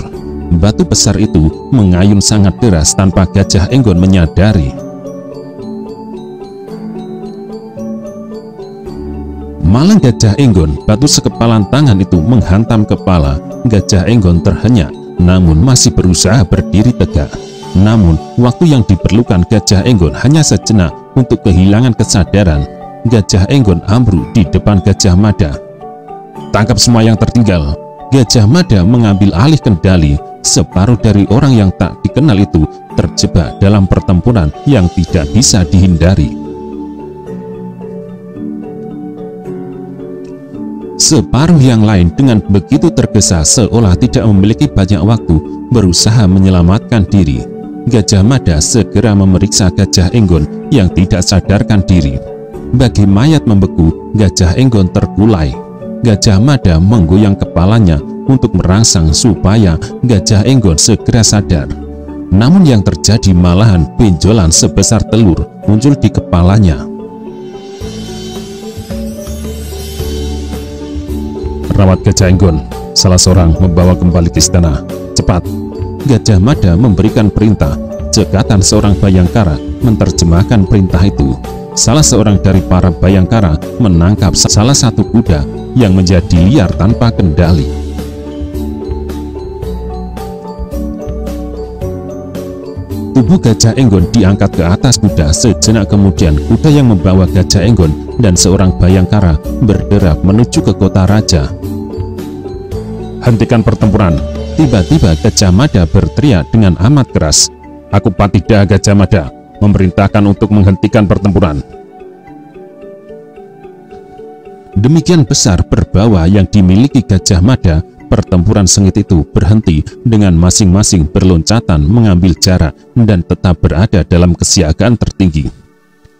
Batu besar itu mengayun sangat deras tanpa Gajah Enggon menyadari. Malang Gajah Enggon, batu sekepalan tangan itu menghantam kepala. Gajah Enggon terhenyak, namun masih berusaha berdiri tegak. Namun, waktu yang diperlukan Gajah Enggon hanya sejenak untuk kehilangan kesadaran. Gajah Enggon ambruk di depan Gajah Mada. "Tangkap semua yang tertinggal!" Gajah Mada mengambil alih kendali. Separuh dari orang yang tak dikenal itu terjebak dalam pertempuran yang tidak bisa dihindari. Separuh yang lain dengan begitu tergesa seolah tidak memiliki banyak waktu berusaha menyelamatkan diri. Gajah Mada segera memeriksa Gajah Enggon yang tidak sadarkan diri. Bagi mayat membeku, Gajah Enggon terkulai. Gajah Mada menggoyang kepalanya untuk merangsang supaya Gajah Enggon segera sadar. Namun yang terjadi malahan benjolan sebesar telur muncul di kepalanya. Rawat Gajah Enggon, salah seorang membawa kembali ke istana. Cepat! Gajah Mada memberikan perintah. Cekatan seorang Bayangkara menerjemahkan perintah itu. Salah seorang dari para Bayangkara menangkap salah satu kuda yang menjadi liar tanpa kendali. Tubuh Gajah Enggon diangkat ke atas kuda. Sejenak kemudian kuda yang membawa Gajah Enggon dan seorang Bayangkara berderap menuju ke kota raja. Hentikan pertempuran! Tiba-tiba Gajah Mada berteriak dengan amat keras. Aku Patida Gajah Mada memerintahkan untuk menghentikan pertempuran. Demikian besar berbahwa yang dimiliki Gajah Mada, pertempuran sengit itu berhenti dengan masing-masing berloncatan mengambil jarak dan tetap berada dalam kesiagaan tertinggi.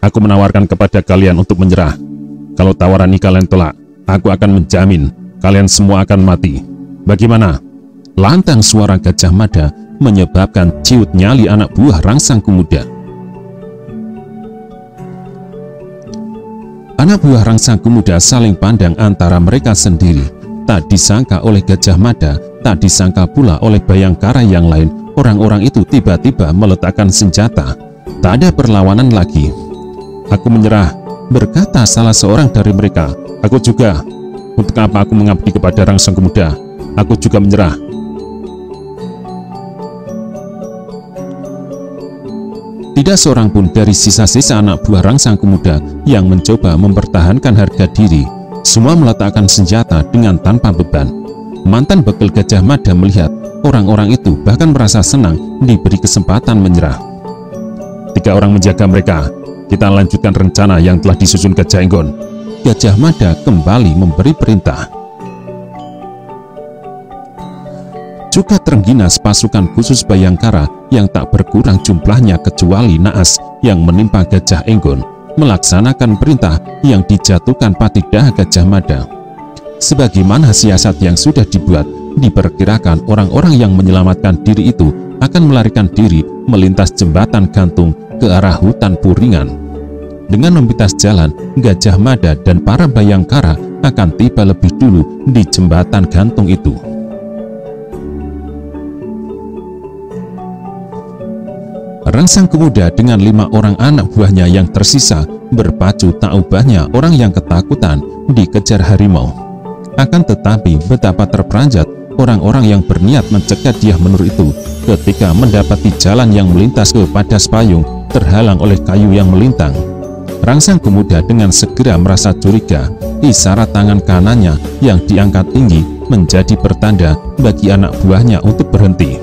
Aku menawarkan kepada kalian untuk menyerah. Kalau tawaran ini kalian tolak, aku akan menjamin kalian semua akan mati. Bagaimana? Lantang suara Gajah Mada menyebabkan ciut nyali anak buah Rangsang Pemuda. Anak buah Rangsang Pemuda saling pandang antara mereka sendiri. Tak disangka oleh Gajah Mada, tak disangka pula oleh Bayangkara yang lain, orang-orang itu tiba-tiba meletakkan senjata. Tak ada perlawanan lagi. Aku menyerah, berkata salah seorang dari mereka. Aku juga. Untuk apa aku mengabdi kepada Rangsang Pemuda? Aku juga menyerah. Tidak seorang pun dari sisa-sisa anak buah Rangsang Pemuda yang mencoba mempertahankan harga diri. Semua meletakkan senjata dengan tanpa beban. Mantan begal Gajah Mada melihat orang-orang itu bahkan merasa senang diberi kesempatan menyerah. 3 orang menjaga mereka. Kita lanjutkan rencana yang telah disusun Gajah Enggon. Gajah Mada kembali memberi perintah. Juga terengginas pasukan khusus Bayangkara yang tak berkurang jumlahnya kecuali naas yang menimpa Gajah Enggon, melaksanakan perintah yang dijatuhkan Patida Gajah Mada. Sebagaimana siasat yang sudah dibuat, diperkirakan orang-orang yang menyelamatkan diri itu akan melarikan diri melintas jembatan gantung ke arah hutan Puringan. Dengan memintas jalan, Gajah Mada dan para Bayangkara akan tiba lebih dulu di jembatan gantung itu. Rangsang Pemuda dengan 5 orang anak buahnya yang tersisa berpacu tak ubahnya orang yang ketakutan dikejar harimau. Akan tetapi betapa terperanjat orang-orang yang berniat mencegat Dyah Menur itu ketika mendapati jalan yang melintas ke Padas Payung terhalang oleh kayu yang melintang. Rangsang Pemuda dengan segera merasa curiga. Isyarat tangan kanannya yang diangkat tinggi menjadi pertanda bagi anak buahnya untuk berhenti.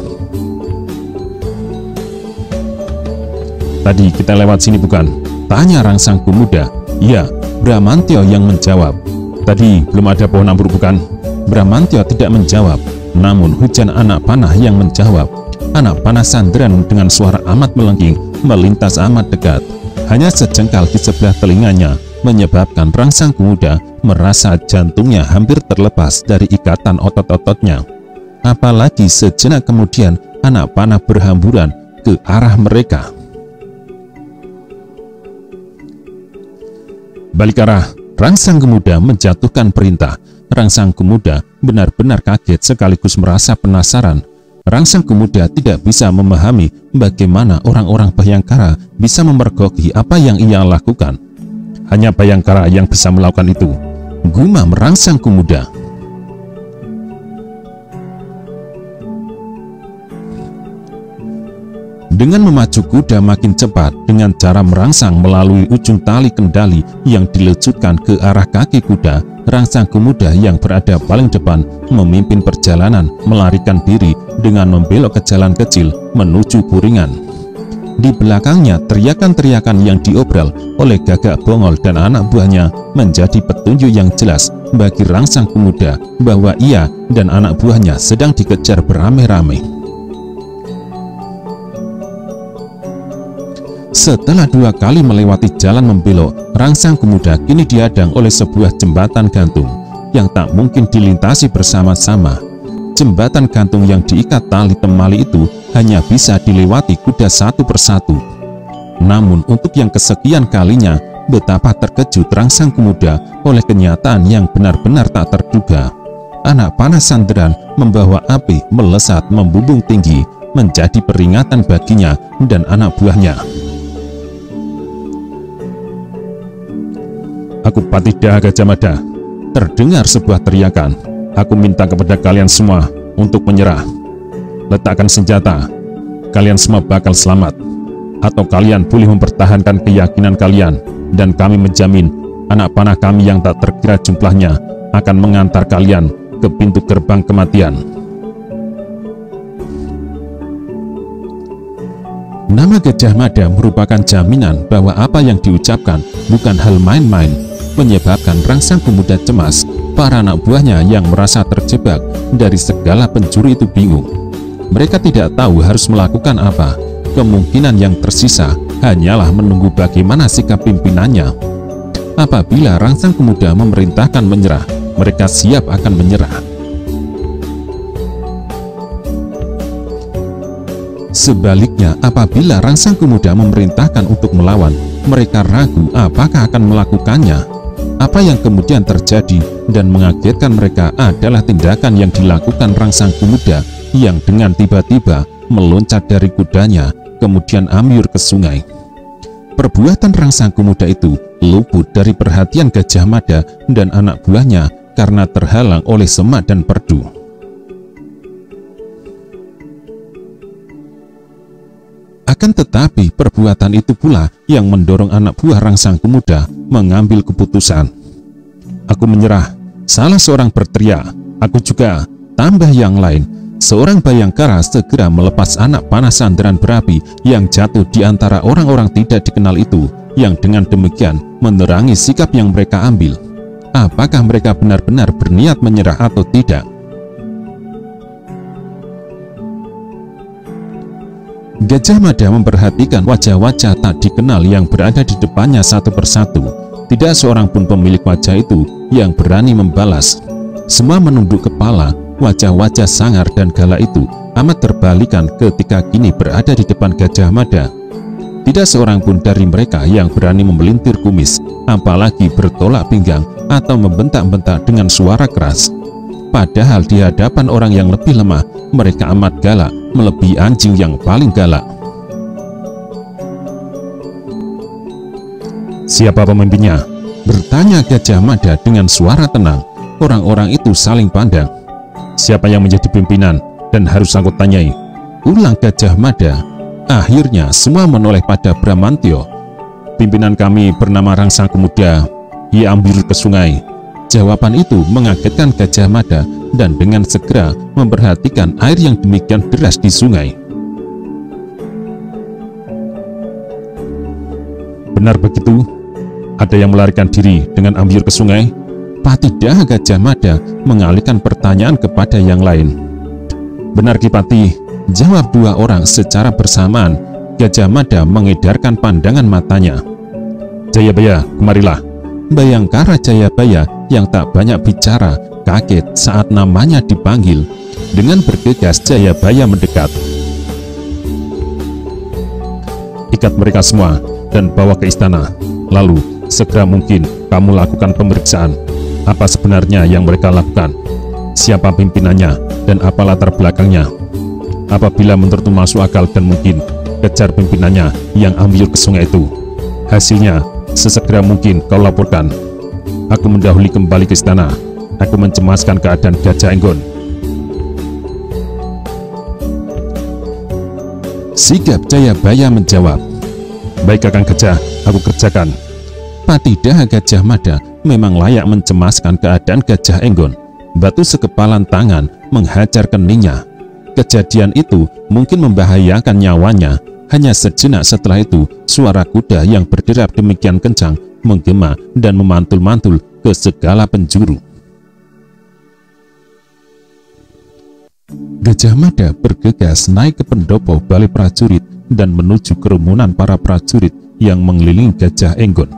Tadi kita lewat sini bukan? Tanya Rangsang Pemuda. Iya, Bramantyo yang menjawab. Tadi belum ada pohon ambruk bukan? Bramantyo tidak menjawab, namun hujan anak panah yang menjawab. Anak panah sandran dengan suara amat melengking melintas amat dekat. Hanya sejengkal di sebelah telinganya menyebabkan Rangsang Pemuda merasa jantungnya hampir terlepas dari ikatan otot-ototnya. Apalagi sejenak kemudian anak panah berhamburan ke arah mereka. Balik arah, Rangsang Pemuda menjatuhkan perintah. Rangsang Pemuda benar-benar kaget sekaligus merasa penasaran. Rangsang Pemuda tidak bisa memahami bagaimana orang-orang Bayangkara bisa memergoki apa yang ia lakukan. Hanya Bayangkara yang bisa melakukan itu, gumam Rangsang Pemuda. Dengan memacu kuda makin cepat dengan cara merangsang melalui ujung tali kendali yang dilecutkan ke arah kaki kuda, Rangsang Pemuda yang berada paling depan memimpin perjalanan melarikan diri dengan membelok ke jalan kecil menuju Puringan. Di belakangnya, teriakan-teriakan yang diobral oleh Gagak Bongol dan anak buahnya menjadi petunjuk yang jelas bagi Rangsang Pemuda bahwa ia dan anak buahnya sedang dikejar beramai-ramai. Setelah 2 kali melewati jalan membelok, Rangsang Pemuda kini dihadang oleh sebuah jembatan gantung yang tak mungkin dilintasi bersama-sama. Jembatan gantung yang diikat tali temali itu hanya bisa dilewati kuda satu persatu. Namun untuk yang kesekian kalinya, betapa terkejut Rangsang Pemuda oleh kenyataan yang benar-benar tak terduga. Anak panah Sanderan membawa api melesat membumbung tinggi menjadi peringatan baginya dan anak buahnya. "Aku Patih Daha Gajah Mada," terdengar sebuah teriakan. "Aku minta kepada kalian semua untuk menyerah. Letakkan senjata. Kalian semua bakal selamat. Atau kalian boleh mempertahankan keyakinan kalian, dan kami menjamin anak panah kami yang tak terkira jumlahnya akan mengantar kalian ke pintu gerbang kematian." Nama Gajah Mada merupakan jaminan bahwa apa yang diucapkan bukan hal main-main, menyebabkan Rangsang Pemuda cemas. Para anak buahnya yang merasa terjebak dari segala penjuru itu bingung. Mereka tidak tahu harus melakukan apa. Kemungkinan yang tersisa hanyalah menunggu bagaimana sikap pimpinannya. Apabila Rangsang Pemuda memerintahkan menyerah, mereka siap akan menyerah. Sebaliknya, apabila Rangsang Pemuda memerintahkan untuk melawan, mereka ragu apakah akan melakukannya. Apa yang kemudian terjadi dan mengagetkan mereka adalah tindakan yang dilakukan Rangsang Pemuda yang dengan tiba-tiba meloncat dari kudanya, kemudian ambyur ke sungai. Perbuatan Rangsang Pemuda itu luput dari perhatian Gajah Mada dan anak buahnya karena terhalang oleh semak dan perdu. Akan tetapi perbuatan itu pula yang mendorong anak buah Rangsang Pemuda mengambil keputusan. "Aku menyerah," salah seorang berteriak. "Aku juga," tambah yang lain. Seorang Bayangkara segera melepas anak panah Sanderan berapi yang jatuh di antara orang-orang tidak dikenal itu, yang dengan demikian menerangi sikap yang mereka ambil. Apakah mereka benar-benar berniat menyerah atau tidak? Gajah Mada memperhatikan wajah-wajah tak dikenal yang berada di depannya satu persatu. Tidak seorang pun pemilik wajah itu yang berani membalas. Semua menunduk kepala. Wajah-wajah sangar dan galak itu amat terbalikan ketika kini berada di depan Gajah Mada. Tidak seorang pun dari mereka yang berani memelintir kumis, apalagi bertolak pinggang atau membentak-bentak dengan suara keras. Padahal di hadapan orang yang lebih lemah, mereka amat galak, melebihi anjing yang paling galak. "Siapa pemimpinnya?" bertanya Gajah Mada dengan suara tenang. Orang-orang itu saling pandang. "Siapa yang menjadi pimpinan dan harus aku tanyai?" ulang Gajah Mada. Akhirnya semua menoleh pada Bramantyo. "Pimpinan kami bernama Rangsang Pemuda. Ia ambil ke sungai." Jawaban itu mengagetkan Gajah Mada dan dengan segera memperhatikan air yang demikian deras di sungai. "Benar begitu? Ada yang melarikan diri dengan ambyur ke sungai?" Patih Daha Gajah Mada mengalihkan pertanyaan kepada yang lain. "Benar Ki Patih," jawab dua orang secara bersamaan. Gajah Mada mengedarkan pandangan matanya. "Jayabaya, kemarilah." Bayangkara Jayabaya yang tak banyak bicara kaget saat namanya dipanggil. Dengan bergegas Jayabaya mendekat. "Ikat mereka semua dan bawa ke istana. Lalu segera mungkin kamu lakukan pemeriksaan. Apa sebenarnya yang mereka lakukan? Siapa pimpinannya dan apa latar belakangnya? Apabila menurutmu masuk akal dan mungkin, kejar pimpinannya yang ambyur ke sungai itu. Hasilnya sesegera mungkin kau laporkan. Aku mendahului kembali ke istana. Aku mencemaskan keadaan Gajah Enggon." Sigap Jayabaya menjawab, "Baik Kakang Gajah, aku kerjakan." Patih Daha Gajah Mada memang layak mencemaskan keadaan Gajah Enggon. Batu sekepalan tangan menghajar keningnya. Kejadian itu mungkin membahayakan nyawanya. Hanya sejenak setelah itu, suara kuda yang berderap demikian kencang menggema dan memantul-mantul ke segala penjuru. Gajah Mada bergegas naik ke pendopo balai prajurit dan menuju kerumunan para prajurit yang mengelilingi Gajah Enggon.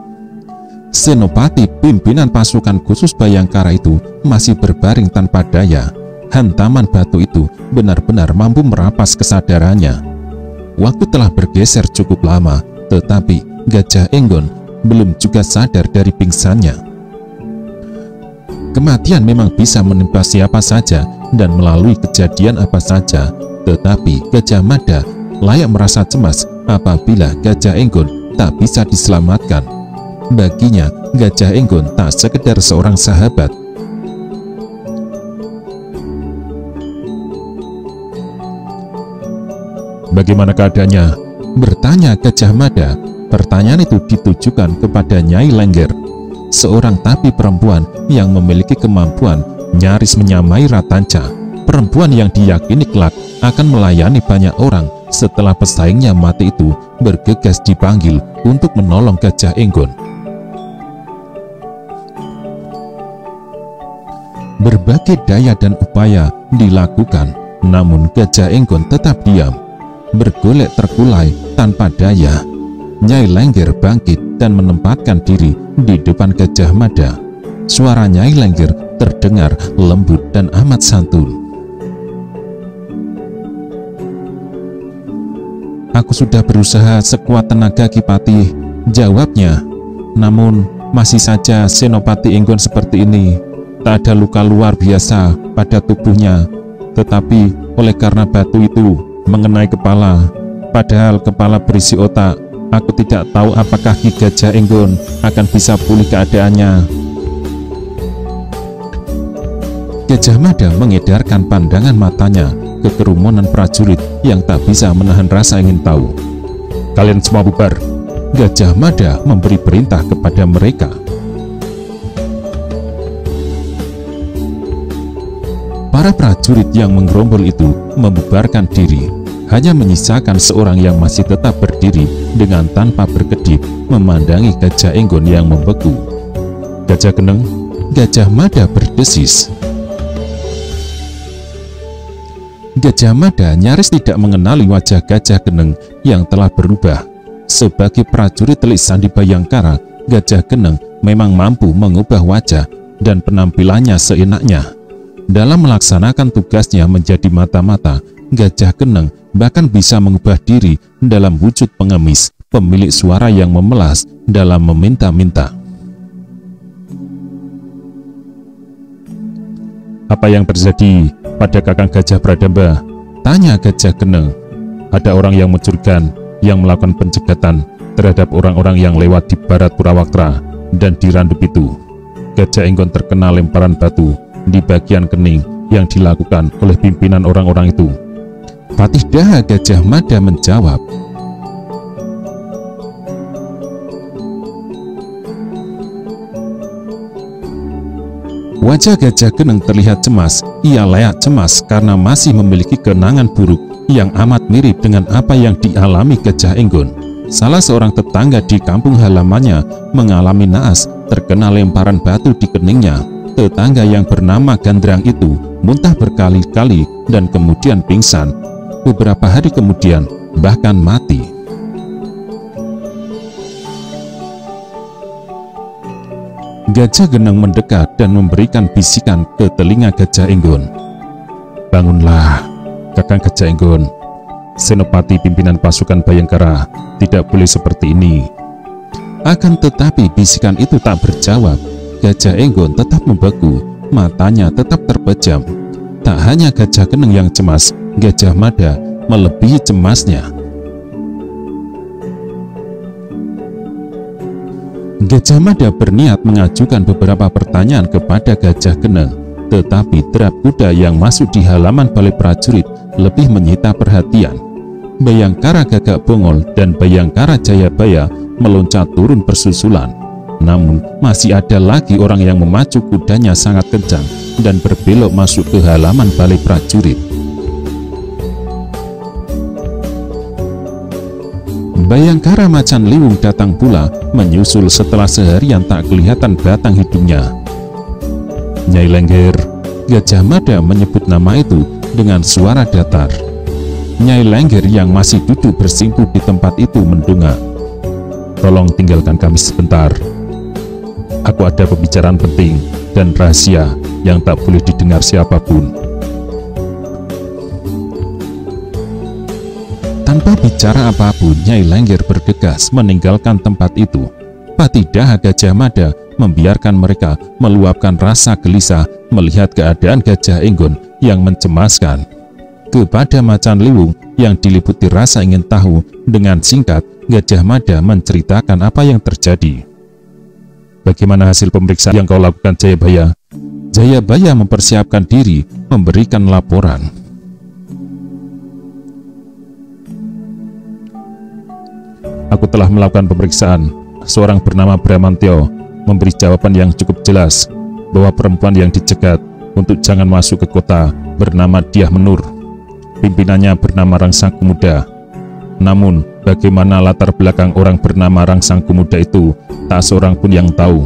Senopati pimpinan pasukan khusus Bhayangkara itu masih berbaring tanpa daya. Hantaman batu itu benar-benar mampu merapas kesadarannya. Waktu telah bergeser cukup lama, tetapi Gajah Enggon belum juga sadar dari pingsannya. Kematian memang bisa menimpa siapa saja dan melalui kejadian apa saja, tetapi Gajah Mada layak merasa cemas apabila Gajah Enggon tak bisa diselamatkan. Baginya, Gajah Enggon tak sekedar seorang sahabat. "Bagaimana keadaannya?" bertanya Gajah Mada. Pertanyaan itu ditujukan kepada Nyai Lengger, seorang tabi perempuan yang memiliki kemampuan nyaris menyamai Ratanca, perempuan yang diyakini kelak akan melayani banyak orang setelah pesaingnya mati itu bergegas dipanggil untuk menolong Gajah Enggon. Berbagai daya dan upaya dilakukan, namun Gajah Enggon tetap diam. Bergolek terkulai tanpa daya, Nyai Lengger bangkit dan menempatkan diri di depan Gajah Mada. Suara Nyai Lengger terdengar lembut dan amat santun. "Aku sudah berusaha sekuat tenaga Ki Patih," jawabnya. "Namun masih saja Senopati Enggon seperti ini. Tak ada luka luar biasa pada tubuhnya, tetapi oleh karena batu itu mengenai kepala, padahal kepala berisi otak, aku tidak tahu apakah Ki Gajah Enggon akan bisa pulih keadaannya." Gajah Mada mengedarkan pandangan matanya ke kerumunan prajurit yang tak bisa menahan rasa ingin tahu. "Kalian semua bubar." Gajah Mada memberi perintah kepada mereka. Para prajurit yang menggerombol itu membubarkan diri. Hanya menyisakan seorang yang masih tetap berdiri dengan tanpa berkedip memandangi Gajah Enggon yang membeku. "Gajah Geneng," Gajah Mada berdesis. Gajah Mada nyaris tidak mengenali wajah Gajah Geneng yang telah berubah. Sebagai prajurit Telik Sandi Bhayangkara, Gajah Geneng memang mampu mengubah wajah dan penampilannya seenaknya. Dalam melaksanakan tugasnya menjadi mata-mata, Gajah Geneng bahkan bisa mengubah diri dalam wujud pengemis, pemilik suara yang memelas dalam meminta-minta. "Apa yang terjadi pada Kakang Gajah Pradamba?" tanya Gajah Geneng. "Ada orang yang mencurigakan yang melakukan pencegatan terhadap orang-orang yang lewat di barat Purwakarta dan di Randup itu." Gajah Enggon terkena lemparan batu di bagian kening yang dilakukan oleh pimpinan orang-orang itu. Patih Daha Gajah Mada menjawab. Wajah Gajah Geneng terlihat cemas. Ia layak cemas karena masih memiliki kenangan buruk yang amat mirip dengan apa yang dialami Gajah Enggon. Salah seorang tetangga di kampung halamannya mengalami naas terkena lemparan batu di keningnya. Tetangga yang bernama Gandrang itu muntah berkali-kali dan kemudian pingsan. Beberapa hari kemudian bahkan mati. Gajah Geneng mendekat dan memberikan bisikan ke telinga Gajah Enggon. "Bangunlah, Kakang Gajah Enggon. Senopati pimpinan pasukan Bhayangkara tidak boleh seperti ini." Akan tetapi bisikan itu tak berjawab. Gajah Enggon tetap membeku, matanya tetap terpejam. Tak hanya Gajah Geneng yang cemas, Gajah Mada melebihi cemasnya. Gajah Mada berniat mengajukan beberapa pertanyaan kepada Gajah Geneng, tetapi derap kuda yang masuk di halaman balai prajurit lebih menyita perhatian. Bhayangkara Gagak Bongol dan Bhayangkara Jayabaya meloncat turun bersusulan. Namun masih ada lagi orang yang memacu kudanya sangat kencang dan berbelok masuk ke halaman balai prajurit. Bayangkara Macan Liwung datang pula menyusul setelah seharian tak kelihatan batang hidungnya. Nyai Lengger, Gajah Mada menyebut nama itu dengan suara datar. Nyai Lengger yang masih duduk bersinggung di tempat itu mendongak. Tolong tinggalkan kami sebentar. Aku ada pembicaraan penting dan rahasia yang tak boleh didengar siapapun. Tanpa bicara apapun, Nyai Lengger bergegas meninggalkan tempat itu. Patidah Gajah Mada membiarkan mereka meluapkan rasa gelisah melihat keadaan Gajah Enggon yang mencemaskan. Kepada Macan Liwung yang diliputi rasa ingin tahu, dengan singkat Gajah Mada menceritakan apa yang terjadi. Bagaimana hasil pemeriksaan yang kau lakukan, Jayabaya? Jayabaya mempersiapkan diri memberikan laporan. Aku telah melakukan pemeriksaan. Seorang bernama Bramantyo memberi jawaban yang cukup jelas bahwa perempuan yang dicegat untuk jangan masuk ke kota bernama Dyah Menur. Pimpinannya bernama Rangsang Pemuda. Namun, bagaimana latar belakang orang bernama Rangsang Pemuda itu, tak seorang pun yang tahu.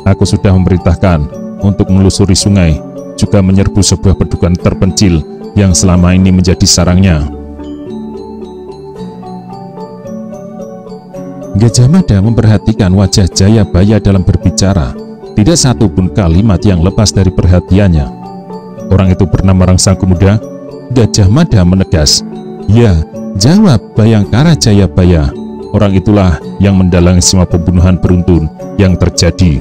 Aku sudah memerintahkan untuk menelusuri sungai, juga menyerbu sebuah pedukuhan terpencil yang selama ini menjadi sarangnya. Gajah Mada memperhatikan wajah Jayabaya dalam berbicara. Tidak satu pun kalimat yang lepas dari perhatiannya. Orang itu bernama Rangsang Pemuda? Gajah Mada menegas. Ya, jawab Bayangkara Jayabaya. Orang itulah yang mendalangi semua pembunuhan beruntun yang terjadi.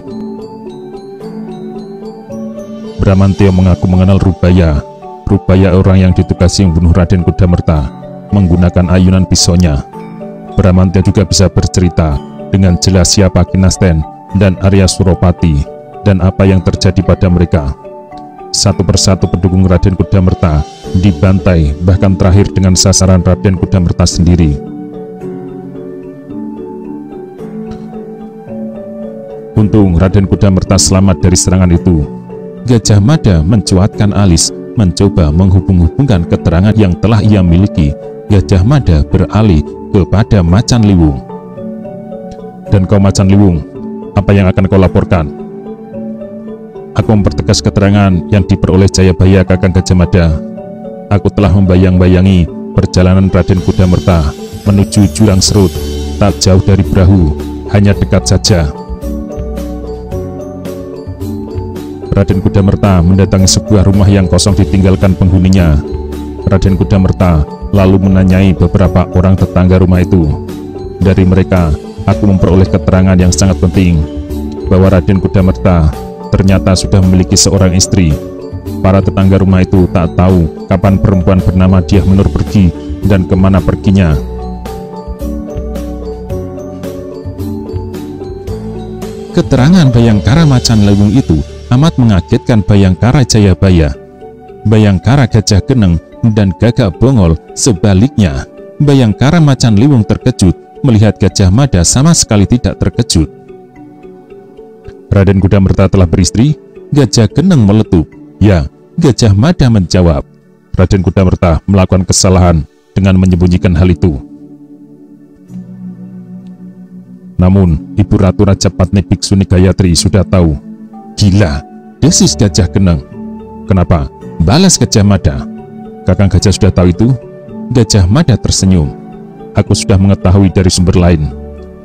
Bramantyo mengaku mengenal Rubaya. Rubaya orang yang ditugasi membunuh Raden Kudamerta menggunakan ayunan pisaunya. Bramantyo juga bisa bercerita dengan jelas siapa Kinasten dan Arya Suropati dan apa yang terjadi pada mereka. Satu persatu pendukung Raden Kudamerta dibantai, bahkan terakhir dengan sasaran Raden Kudamerta sendiri. Untung Raden Kudamerta selamat dari serangan itu. Gajah Mada mencuatkan alis, mencoba menghubung-hubungkan keterangan yang telah ia miliki. Gajah Mada beralih kepada Macan Liwung. Dan kau Macan Liwung, apa yang akan kau laporkan? Aku mempertegas keterangan yang diperoleh Jayabaya, Kakang Gajah Mada. Aku telah membayang-bayangi perjalanan Raden Kudamerta menuju Jurang Serut, tak jauh dari Brahu, hanya dekat saja. Raden Kudamerta mendatangi sebuah rumah yang kosong ditinggalkan penghuninya. Raden Kudamerta lalu menanyai beberapa orang tetangga rumah itu. Dari mereka, aku memperoleh keterangan yang sangat penting bahwa Raden Kudamerta ternyata sudah memiliki seorang istri. Para tetangga rumah itu tak tahu kapan perempuan bernama Dyah Menur pergi dan kemana perginya. Keterangan Bayangkara Macan Liwung itu amat mengagetkan Bayangkara Jayabaya. Bayangkara Gajah Geneng dan Gagak Bongol sebaliknya. Bayangkara Macan Liwung terkejut melihat Gajah Mada sama sekali tidak terkejut. Raden Kudamerta telah beristri? Gajah Geneng meletup. Ya, Gajah Mada menjawab. Raden Kudamerta melakukan kesalahan dengan menyembunyikan hal itu. Namun, Ibu Ratu Rajapatni Biksuni Gayatri sudah tahu. Gila, desis Gajah Geneng. Kenapa? Balas Gajah Mada. Kakang Gajah sudah tahu itu? Gajah Mada tersenyum. Aku sudah mengetahui dari sumber lain.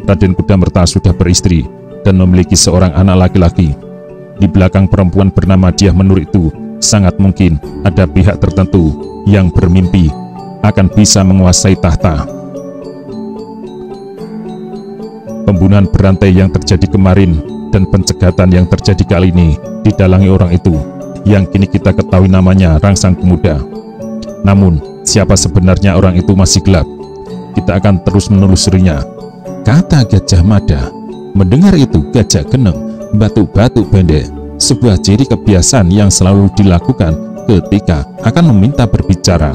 Raden Kudamerta sudah beristri dan memiliki seorang anak laki-laki. Di belakang perempuan bernama Dyah Menur itu, sangat mungkin ada pihak tertentu yang bermimpi akan bisa menguasai tahta. Pembunuhan berantai yang terjadi kemarin dan pencegatan yang terjadi kali ini didalangi orang itu, yang kini kita ketahui namanya Rangsang Pemuda. Namun, siapa sebenarnya orang itu masih gelap. Kita akan terus menelusurinya, kata Gajah Mada. Mendengar itu, Gajah Geneng batuk-batuk pendek, sebuah ciri kebiasaan yang selalu dilakukan ketika akan meminta berbicara.